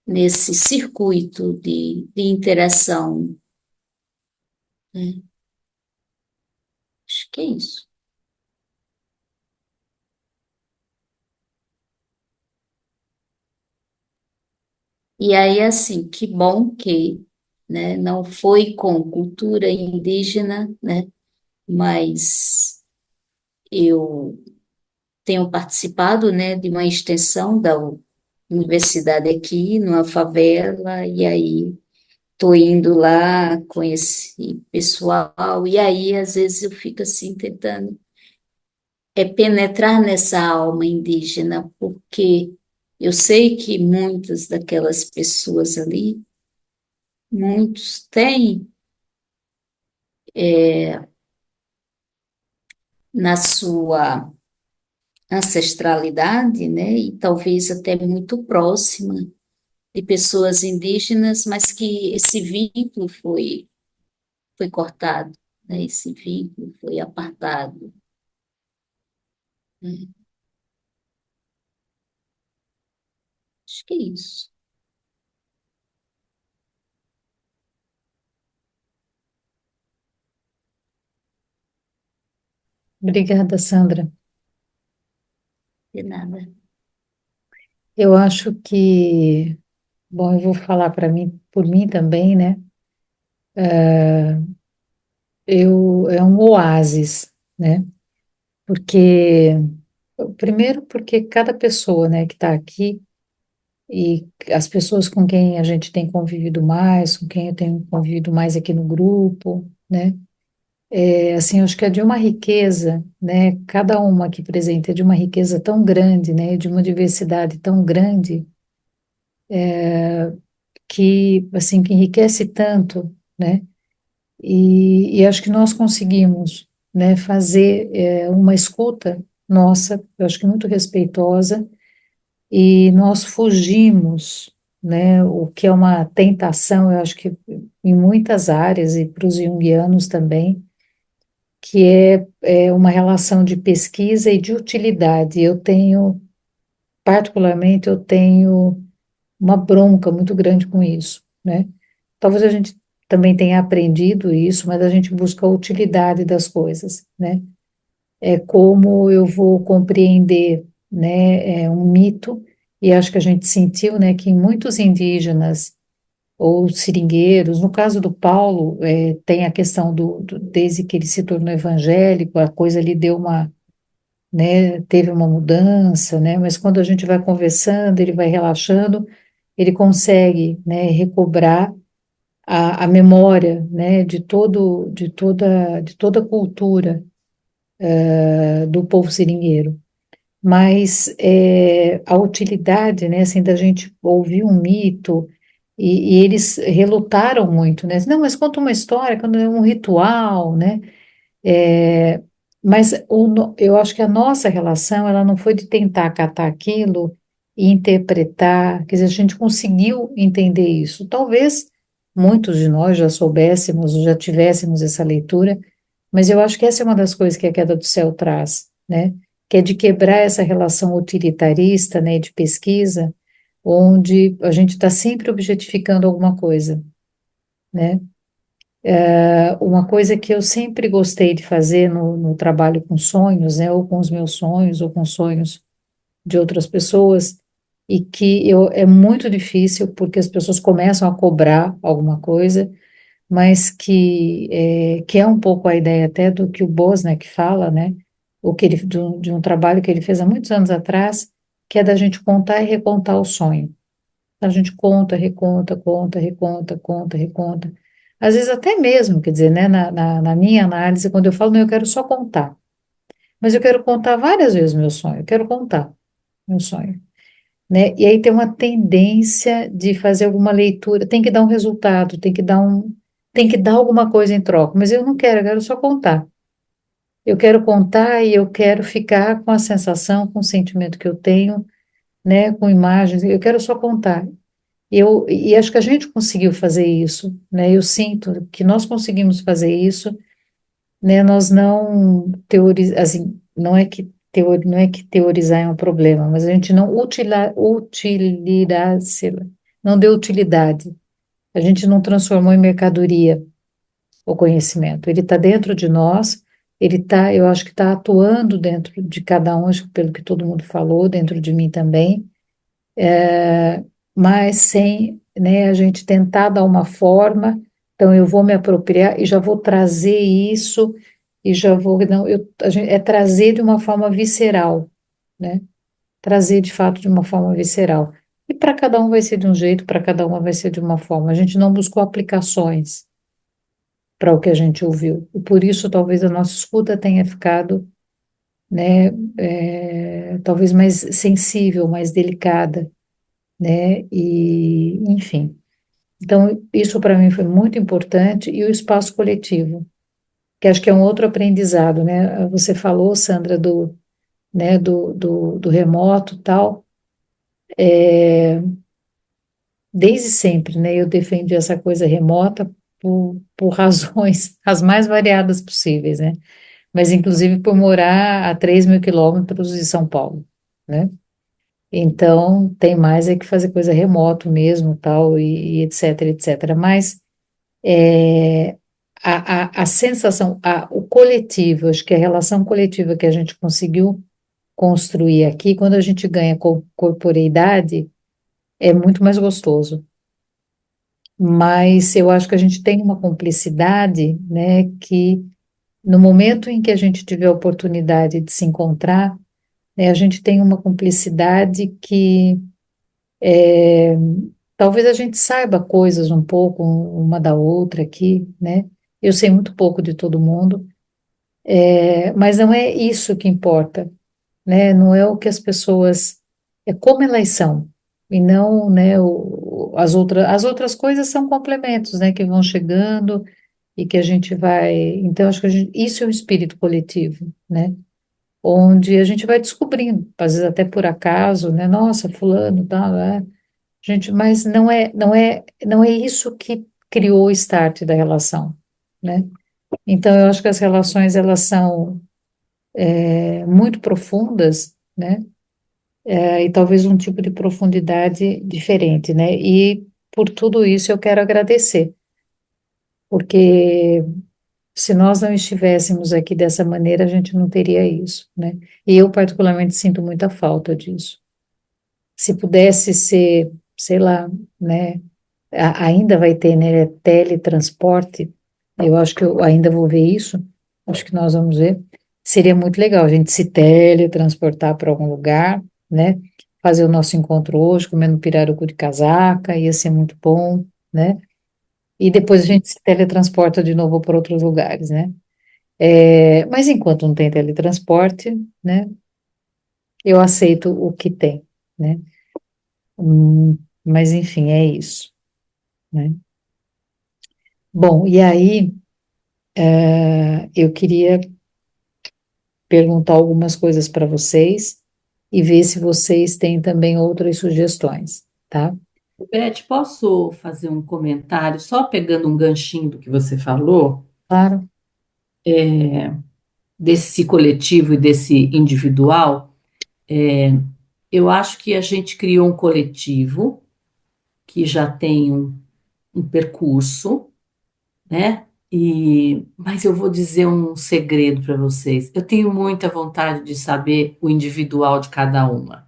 Speaker 10: nesse circuito de interação, né? Acho que é isso. E aí, assim, que bom que, né, não foi com cultura indígena, né, mas eu tenho participado, né, de uma extensão da universidade aqui, numa favela, e aí estou indo lá com esse pessoal, e aí às vezes eu fico assim tentando penetrar nessa alma indígena, porque Eu sei que muitas daquelas pessoas ali, muitos têm na sua ancestralidade, né, e talvez até muito próxima de pessoas indígenas, mas que esse vínculo foi cortado, né, esse vínculo foi apartado, né. Acho que é isso.
Speaker 1: Obrigada, Sandra.
Speaker 10: De nada.
Speaker 1: Eu acho que, bom, eu vou falar para mim, por mim também, né? É um oásis, né? Porque, primeiro, porque cada pessoa, né, que está aqui e as pessoas com quem a gente tem convivido mais, com quem eu tenho convivido mais aqui no grupo, né? Assim, eu acho que é de uma riqueza, né? Cada uma aqui presente é de uma riqueza tão grande, né? De uma diversidade tão grande que, assim, que enriquece tanto, né? E acho que nós conseguimos, né? Fazer uma escuta nossa, eu acho que muito respeitosa, e nós fugimos, né? O que é uma tentação, eu acho que em muitas áreas e para os junguianos também que é uma relação de pesquisa e de utilidade. Particularmente, eu tenho uma bronca muito grande com isso, né? Talvez a gente também tenha aprendido isso, mas a gente busca a utilidade das coisas, né? É como eu vou compreender, né, um mito, e acho que a gente sentiu, né, que em muitos indígenas ou seringueiros. No caso do Paulo, tem a questão desde que ele se tornou evangélico, a coisa lhe deu uma, né, teve uma mudança, né, mas quando a gente vai conversando, ele vai relaxando, ele consegue, né, recobrar a memória, né, de toda a cultura do povo seringueiro. Mas a utilidade, né, assim, da gente ouvir um mito, e eles relutaram muito, né? Não, mas conta uma história, quando é um ritual, né? É, mas eu acho que a nossa relação, ela não foi de tentar acatar aquilo e interpretar, quer dizer, a gente conseguiu entender isso. Talvez muitos de nós já soubéssemos, já tivéssemos essa leitura, mas eu acho que essa é uma das coisas que a Queda do Céu traz, né? Que é de quebrar essa relação utilitarista, né, de pesquisa, onde a gente está sempre objetificando alguma coisa, né? Uma coisa que eu sempre gostei de fazer no trabalho com sonhos, né, ou com os meus sonhos, ou com sonhos de outras pessoas, e que é muito difícil, porque as pessoas começam a cobrar alguma coisa, mas que é um pouco a ideia até do que o Bosnak fala, né, o que ele, de um trabalho que ele fez há muitos anos atrás, que é da gente contar e recontar o sonho. A gente conta, reconta, conta, reconta, conta, reconta. Às vezes até mesmo, quer dizer, né, na minha análise, quando eu falo, não, eu quero só contar. Mas eu quero contar várias vezes meu sonho, eu quero contar meu sonho, né? E aí tem uma tendência de fazer alguma leitura, tem que dar um resultado, tem que dar alguma coisa em troca, mas eu quero só contar. Eu quero contar e eu quero ficar com a sensação, com o sentimento que eu tenho, né, com imagens, eu quero só contar. E acho que a gente conseguiu fazer isso, né? Eu sinto que nós conseguimos fazer isso, né? Nós não teorizamos, assim, não é que teorizar é um problema, mas a gente não não deu utilidade. A gente não transformou em mercadoria o conhecimento. Ele está dentro de nós, eu acho que está atuando dentro de cada um, acho que pelo que todo mundo falou, dentro de mim também, mas sem, né, a gente tentar dar uma forma, então eu vou me apropriar e já vou trazer isso, e já vou, não, é trazer de uma forma visceral, né, trazer de fato de uma forma visceral. E para cada um vai ser de um jeito, para cada uma vai ser de uma forma. A gente não buscou aplicações para o que a gente ouviu, e por isso talvez a nossa escuta tenha ficado né? Talvez mais sensível, mais delicada, né? E, enfim. Então, isso para mim foi muito importante, e o espaço coletivo, que acho que é um outro aprendizado, né? Você falou, Sandra, né, do remoto e tal. Desde sempre, né? Eu defendi essa coisa remota por razões as mais variadas possíveis, né? Mas inclusive por morar a 3.000 quilômetros de São Paulo, né? Então, tem mais é que fazer coisa remoto mesmo, tal, e etc, etc. Mas é, a sensação, o coletivo, acho que a relação coletiva que a gente conseguiu construir aqui, quando a gente ganha corporeidade, é muito mais gostoso. Mas eu acho que a gente tem uma cumplicidade, né, que no momento em que a gente tiver a oportunidade de se encontrar, né, a gente tem uma cumplicidade que talvez a gente saiba coisas um pouco uma da outra aqui, né? Eu sei muito pouco de todo mundo, mas não é isso que importa, né? Não é o que as pessoas, é como elas são, e não, né, as outras coisas são complementos, né, que vão chegando e que a gente vai, então acho que isso é um espírito coletivo, né? Onde a gente vai descobrindo, às vezes até por acaso, né? Nossa, fulano, tal, gente, mas não é isso que criou o start da relação, né? Então eu acho que as relações elas são muito profundas, né? E talvez um tipo de profundidade diferente, né? E por tudo isso eu quero agradecer, porque se nós não estivéssemos aqui dessa maneira, a gente não teria isso, né? E eu particularmente sinto muita falta disso. Se pudesse ser, sei lá, né? Ainda vai ter, né, teletransporte, eu acho que eu ainda vou ver isso, acho que nós vamos ver. Seria muito legal a gente se teletransportar para algum lugar, né? Fazer o nosso encontro hoje, comendo pirarucu de casaca, ia ser muito bom, né? E depois a gente se teletransporta de novo para outros lugares, né? Mas enquanto não tem teletransporte, né? Eu aceito o que tem, né? Mas enfim, é isso, né? Bom, e aí eu queria perguntar algumas coisas para vocês e ver se vocês têm também outras sugestões, tá?
Speaker 3: Beth, posso fazer um comentário, só pegando um ganchinho do que você falou,
Speaker 1: Claro.
Speaker 3: desse coletivo e desse individual? Eu acho que a gente criou um coletivo que já tem um percurso, né? Mas eu vou dizer um segredo para vocês. Eu tenho muita vontade de saber o individual de cada uma.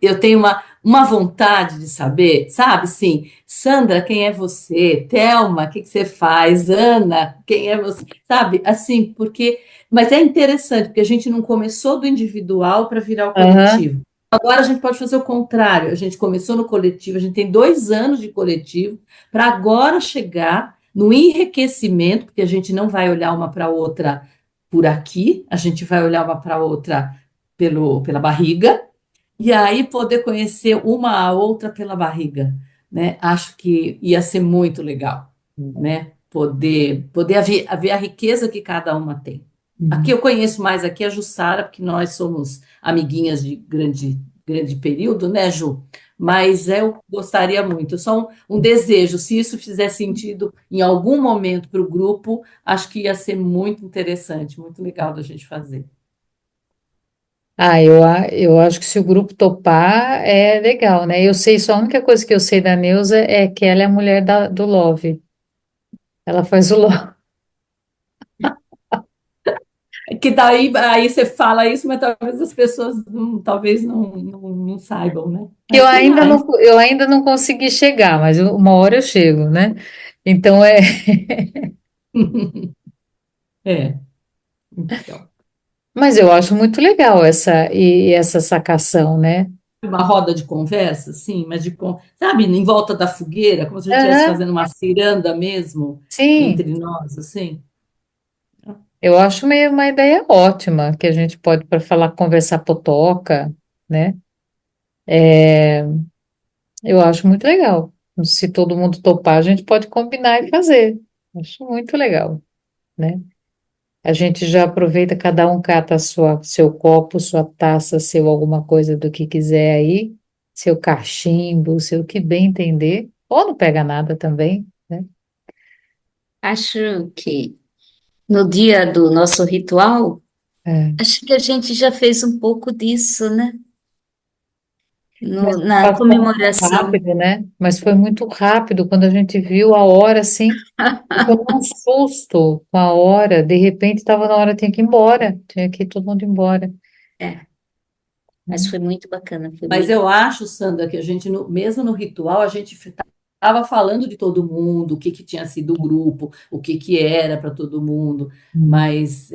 Speaker 3: Eu tenho uma vontade de saber, sabe? Sim, Sandra, quem é você? Thelma, o que que você faz? Ana, quem é você? Sabe? Assim, porque. Mas é interessante, porque a gente não começou do individual para virar o
Speaker 1: Aham,
Speaker 3: coletivo. Agora a gente pode fazer o contrário. A gente começou no coletivo, a gente tem 2 anos de coletivo, para agora chegar no enriquecimento, porque a gente não vai olhar uma para outra por aqui, a gente vai olhar uma para outra pela barriga. E aí poder conhecer uma a outra pela barriga, né? Acho que ia ser muito legal, né? Poder ver a riqueza que cada uma tem. Aqui
Speaker 1: uhum.
Speaker 3: eu conheço mais aqui a Jussara, porque nós somos amiguinhas de grande período, né, Ju? Mas eu gostaria muito, só um desejo, se isso fizer sentido em algum momento para o grupo, acho que ia ser muito interessante, muito legal da gente fazer.
Speaker 1: Eu acho que se o grupo topar, é legal, né? Eu sei, só a única coisa que eu sei da Neuza é que ela é a mulher do Love. Ela faz o Love.
Speaker 3: Que daí aí você fala isso, mas talvez as pessoas talvez não saibam, né?
Speaker 1: Eu
Speaker 3: Mas tem
Speaker 1: ainda
Speaker 3: mais.
Speaker 1: não, eu ainda não consegui chegar, mas uma hora eu chego, né? Então
Speaker 3: É, então.
Speaker 1: mas eu acho muito legal essa sacação, né?
Speaker 3: Uma roda de conversa, sim, mas sabe, em volta da fogueira, como se a gente estivesse
Speaker 1: Aham,
Speaker 3: fazendo uma ciranda mesmo
Speaker 1: sim.
Speaker 3: entre nós, assim.
Speaker 1: Eu acho uma ideia ótima que a gente pode para falar, conversar potoca, né? É, eu acho muito legal. Se todo mundo topar, a gente pode combinar e fazer. Acho muito legal, né? A gente já aproveita, cada um cata seu copo, sua taça, seu alguma coisa do que quiser aí, seu cachimbo, seu que bem entender, ou não pega nada também, né?
Speaker 10: Acho que no dia do nosso ritual,
Speaker 1: É.
Speaker 10: acho que a gente já fez um pouco disso, né?
Speaker 1: Mas
Speaker 10: Na
Speaker 1: passou muito
Speaker 10: comemoração.
Speaker 1: rápido, né? Mas foi muito rápido quando a gente viu a hora, assim, eu tomei um susto com a hora, de repente estava na hora, tinha que ir embora, tinha que ir todo mundo embora,
Speaker 10: É, mas
Speaker 1: né?
Speaker 10: foi muito bacana, foi
Speaker 3: Mas
Speaker 10: muito.
Speaker 3: eu acho, Sandra, que a gente, mesmo no ritual, a gente estava falando de todo mundo, o que que tinha sido o grupo, o que que era para todo mundo,
Speaker 1: Hum.
Speaker 3: mas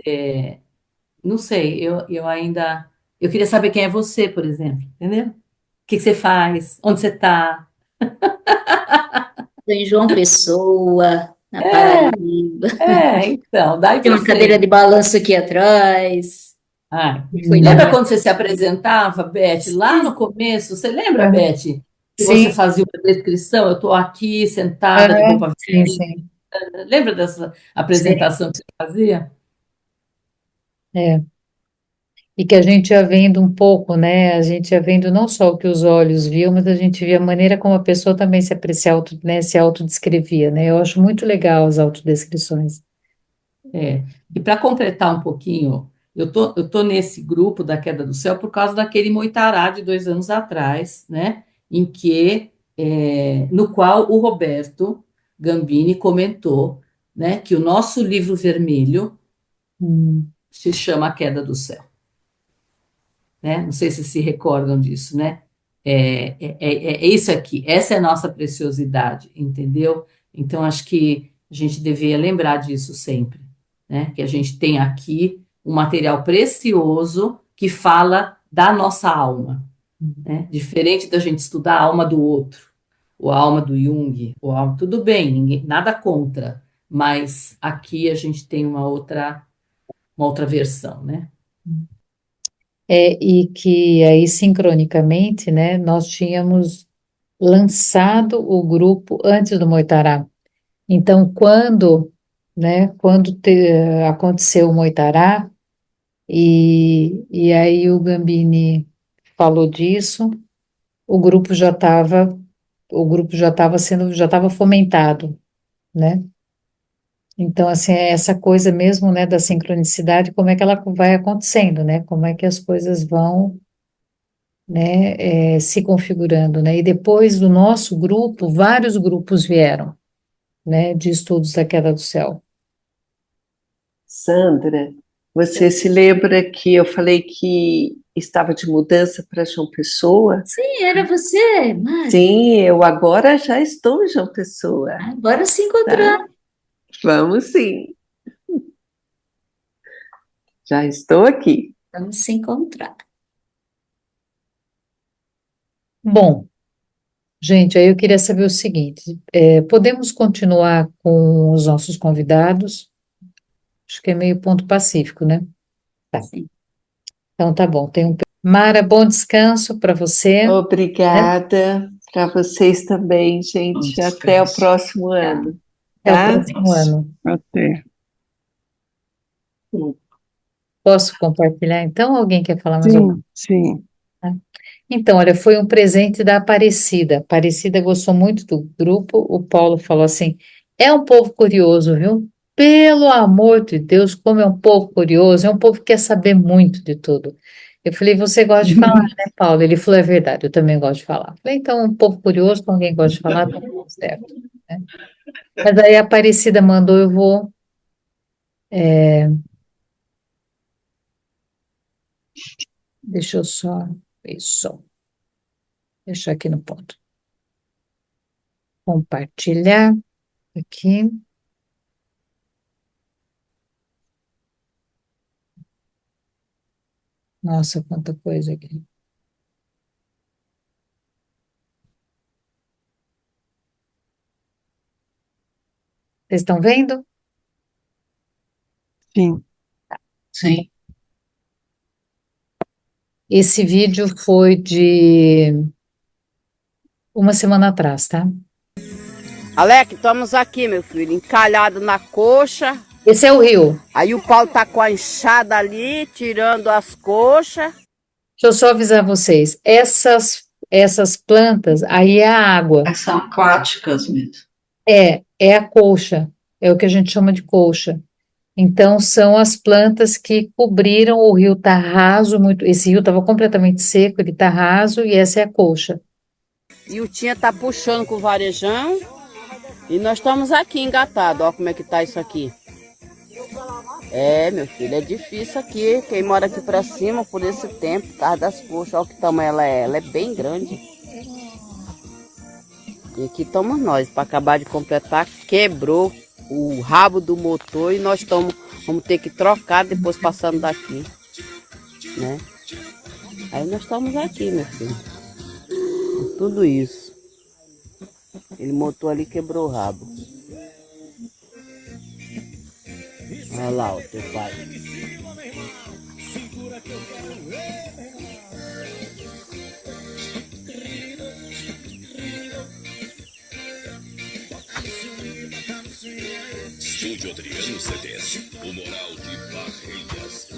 Speaker 3: não sei, eu ainda. Eu queria saber quem é você, por exemplo, entendeu? O que que você faz? Onde você está?
Speaker 10: Foi em João Pessoa, na
Speaker 3: É,
Speaker 10: Paraíba.
Speaker 3: então, daí
Speaker 10: Tem
Speaker 3: para
Speaker 10: uma cadeira de
Speaker 3: frente.
Speaker 10: balanço aqui atrás.
Speaker 3: Ah,
Speaker 10: E foi lá
Speaker 1: Hum.
Speaker 3: lembra
Speaker 10: minha.
Speaker 3: quando você se apresentava, Beth, lá no começo? Você lembra,
Speaker 1: Ah,
Speaker 3: Beth, que você
Speaker 1: sim,
Speaker 3: fazia uma descrição? Eu estou aqui sentada de
Speaker 1: ah,
Speaker 3: roupa
Speaker 1: sim,
Speaker 3: verde.
Speaker 1: sim,
Speaker 3: Lembra dessa
Speaker 1: sim,
Speaker 3: apresentação que você fazia?
Speaker 1: é. E que a gente ia vendo um pouco, né? A gente ia vendo não só o que os olhos viam, mas a gente via a maneira como a pessoa também né, se autodescrevia, né? Eu acho muito legal as autodescrições.
Speaker 3: É. E para completar um pouquinho, eu tô nesse grupo da Queda do Céu por causa daquele Moitará de 2 anos atrás, né? Em que, no qual o Roberto Gambini comentou, né, que o nosso livro vermelho
Speaker 1: Hum,
Speaker 3: se chama A Queda do Céu, né? Não sei se recordam disso, né? É isso aqui, essa é a nossa preciosidade, entendeu? Então, acho que a gente deveria lembrar disso sempre, né? Que a gente tem aqui um material precioso que fala da nossa alma, né? Diferente da gente estudar a alma do outro, ou a alma do Jung, tudo bem, nada contra, mas aqui a gente tem uma outra versão, né?
Speaker 1: e que aí, sincronicamente, né, nós tínhamos lançado o grupo antes do Moitará. Então, aconteceu o Moitará, e aí o Gambini falou disso, o grupo já estava, já estava fomentado, né? Então, assim, é essa coisa mesmo, né, da sincronicidade, como é que ela vai acontecendo, né? Como é que as coisas vão, né, se configurando, né? E depois do nosso grupo, vários grupos vieram, né, de estudos da queda do céu.
Speaker 9: Sandra, você se lembra que eu falei que estava de mudança para João Pessoa?
Speaker 10: Sim, era você, Mari.
Speaker 9: Sim, eu agora já estou em João Pessoa,
Speaker 10: Agora se
Speaker 9: tá?
Speaker 10: encontrar.
Speaker 9: Vamos sim, já estou aqui.
Speaker 10: Vamos se encontrar.
Speaker 1: Bom, gente, aí eu queria saber o seguinte: podemos continuar com os nossos convidados? Acho que é meio ponto pacífico, né? Tá.
Speaker 10: Sim.
Speaker 1: Então tá bom. Mara, bom descanso para você, né?
Speaker 9: Obrigada para vocês também,
Speaker 2: Bom
Speaker 9: gente. Até o
Speaker 2: descanso.
Speaker 9: próximo
Speaker 10: Tá.
Speaker 9: ano,
Speaker 1: Até o
Speaker 9: tá?
Speaker 1: próximo
Speaker 2: Abraço.
Speaker 1: ano.
Speaker 8: Até.
Speaker 1: Posso compartilhar então? Alguém quer falar mais alguma
Speaker 8: Sim, sim.
Speaker 1: coisa? Então, olha, foi um presente da Aparecida. Aparecida gostou muito do grupo. O Paulo falou assim: é um povo curioso, viu? Pelo amor de Deus, como é um povo curioso, é um povo que quer saber muito de tudo. Eu falei, você gosta de falar, né, Paulo? Ele falou, é verdade, eu também gosto de falar. Eu falei, então, um povo curioso, com alguém gosta de falar, tá tudo certo, né? Mas aí a Aparecida mandou, eu vou. é, deixa eu só. Isso, deixa aqui no ponto. Compartilhar aqui. Nossa, quanta coisa aqui. Vocês estão vendo?
Speaker 8: Sim.
Speaker 6: Sim.
Speaker 1: Esse vídeo foi de uma semana atrás, tá?
Speaker 11: Alec, estamos aqui, meu filho, encalhado na coxa.
Speaker 1: Esse é o rio.
Speaker 11: Aí o Paulo tá com a enxada ali, tirando as coxas.
Speaker 1: Deixa eu só avisar vocês, essas plantas, aí é a água.
Speaker 6: São aquáticas mesmo.
Speaker 1: É a colcha, é o que a gente chama de colcha. Então, são as plantas que cobriram o rio tá raso, esse rio estava completamente seco, ele tá raso, e essa é a colcha.
Speaker 11: E o Tinha tá puxando com o varejão. E nós estamos aqui engatados, ó como é que tá isso aqui. É, meu filho, é difícil aqui. Quem mora aqui pra cima por esse tempo, por causa das coxas, olha que tamanho ela é. Ela é bem grande. E aqui estamos nós, para acabar de completar, quebrou o rabo do motor e nós vamos ter que trocar depois passando daqui, né? Aí nós estamos aqui, meu filho. Com tudo isso. Ele motor ali quebrou o rabo. Olha lá o teu pai.
Speaker 12: Estúdio Adriano CDs, o moral de Barreiras.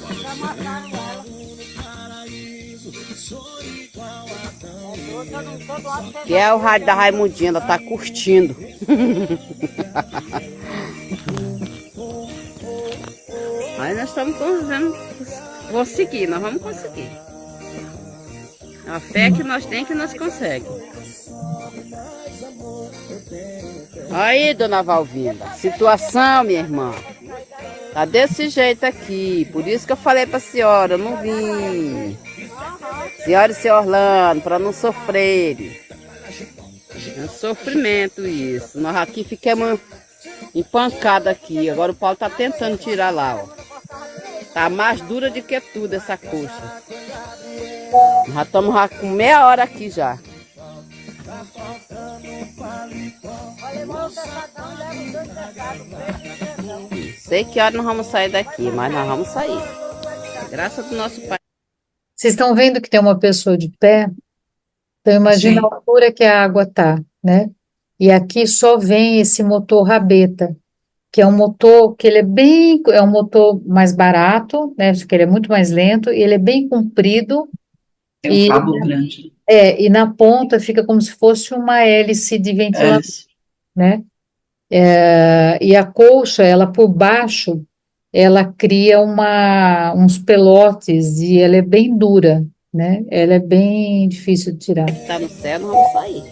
Speaker 11: Que é o rádio da Raimundinha, ela tá curtindo. Aí nós estamos conseguir, nós vamos conseguir. A fé que nós temos que nós conseguimos. Aí, dona Valvinda, situação, minha irmã, tá desse jeito aqui, por isso que eu falei pra senhora, eu não vim. Senhora e seu Orlando, para não sofrerem. É um sofrimento isso. Nós aqui ficamos empancados aqui. Agora o Paulo tá tentando tirar lá, ó. Tá mais dura do que tudo essa coxa. Já estamos com meia hora aqui já. Sei que hora nós vamos sair daqui, mas nós vamos sair. Graças ao nosso Pai.
Speaker 1: Vocês estão vendo que tem uma pessoa de pé? Então imagina
Speaker 6: Sim.
Speaker 1: a altura que a água tá, né? E aqui só vem esse motor rabeta, que é um motor que é um motor mais barato, né? Porque ele é muito mais lento e ele é bem comprido
Speaker 6: É um
Speaker 1: e
Speaker 6: cabo grande.
Speaker 1: e na ponta fica como se fosse uma hélice de ventilador,
Speaker 6: Hélice.
Speaker 1: né? E a colcha, ela por baixo, ela cria uns pelotes e ela é bem dura, né? Ela é bem difícil de tirar.
Speaker 11: Tá no céu, nós vamos sair.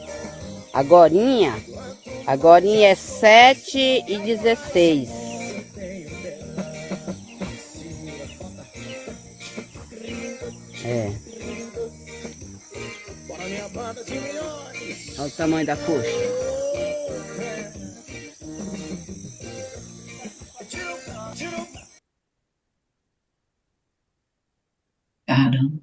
Speaker 11: Agorinha é 7h16. É. Olha o tamanho da coxa.
Speaker 6: Caramba.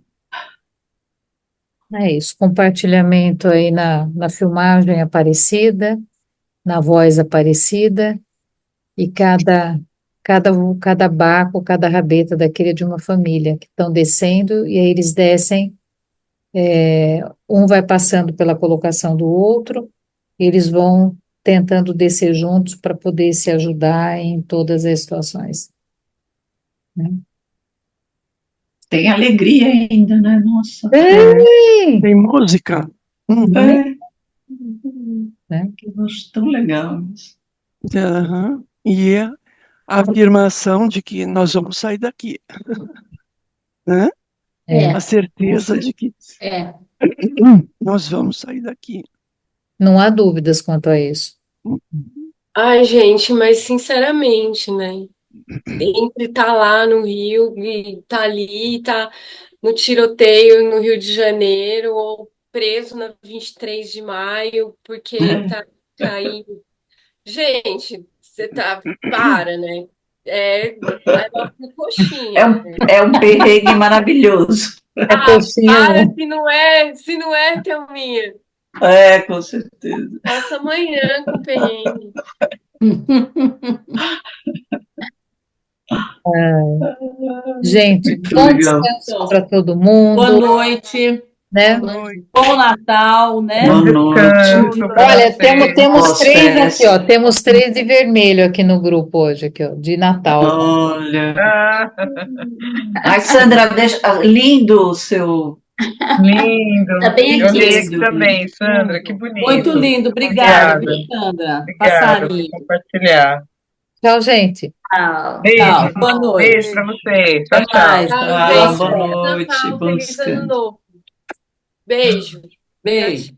Speaker 1: É isso, compartilhamento aí na filmagem Aparecida, na voz Aparecida, e cada baco, cada rabeta daquele é de uma família que estão descendo, e aí eles descem, um vai passando pela colocação do outro, e eles vão tentando descer juntos para poder se ajudar em todas as situações, né?
Speaker 6: Tem alegria ainda, né? Nossa.
Speaker 8: Tem música.
Speaker 6: É.
Speaker 1: Né?
Speaker 6: Eu acho tão legal isso.
Speaker 8: Aham. E é a afirmação de que nós vamos sair daqui. Né? A certeza de que nós vamos sair daqui.
Speaker 1: Não há dúvidas quanto a isso.
Speaker 7: Ai, gente, mas sinceramente, né? Entre estar lá no Rio e estar ali, estar no tiroteio no Rio de Janeiro, ou preso na 23 de maio, porque tá caindo. Gente, você para, né? É a nossa coxinha.
Speaker 6: É um perrengue maravilhoso.
Speaker 7: Para, se não é, Thelminha.
Speaker 6: É, com certeza.
Speaker 7: Nossa manhã com perrengue.
Speaker 1: Gente,
Speaker 6: Muito
Speaker 1: bom
Speaker 6: legal.
Speaker 1: descanso para todo
Speaker 3: Boa
Speaker 1: mundo,
Speaker 3: noite,
Speaker 1: né?
Speaker 8: Boa noite.
Speaker 3: bom Natal, né?
Speaker 6: Boa noite.
Speaker 2: Descanso para
Speaker 1: Olha, temos
Speaker 6: Boas
Speaker 1: três
Speaker 6: férias.
Speaker 1: aqui, ó. Temos três de vermelho aqui no grupo hoje, aqui, ó, de Natal.
Speaker 6: Olha.
Speaker 2: Ah,
Speaker 6: Ai, Sandra, lindo o seu.
Speaker 2: lindo.
Speaker 10: Tá bem
Speaker 2: Eu
Speaker 10: aqui.
Speaker 2: olhei aqui
Speaker 6: Lindo,
Speaker 2: também, Sandra, que
Speaker 3: Muito
Speaker 2: bonito.
Speaker 3: lindo, obrigada,
Speaker 2: Obrigada,
Speaker 3: viu, Sandra?
Speaker 2: obrigada por
Speaker 3: Passarinho.
Speaker 2: compartilhar.
Speaker 1: Tchau, gente.
Speaker 10: Tchau.
Speaker 2: Beijo,
Speaker 3: Tchau, boa
Speaker 2: beijo
Speaker 3: noite.
Speaker 2: para vocês.
Speaker 3: Até
Speaker 2: Tchau, tchau.
Speaker 3: mais.
Speaker 7: Tchau,
Speaker 3: Boas
Speaker 6: Ah,
Speaker 7: gente.
Speaker 6: boa
Speaker 3: férias.
Speaker 7: Feliz
Speaker 6: noite,
Speaker 7: Natal,
Speaker 6: bom
Speaker 7: feliz Ano
Speaker 6: descanso.
Speaker 7: Novo. Beijo.
Speaker 3: Beijo.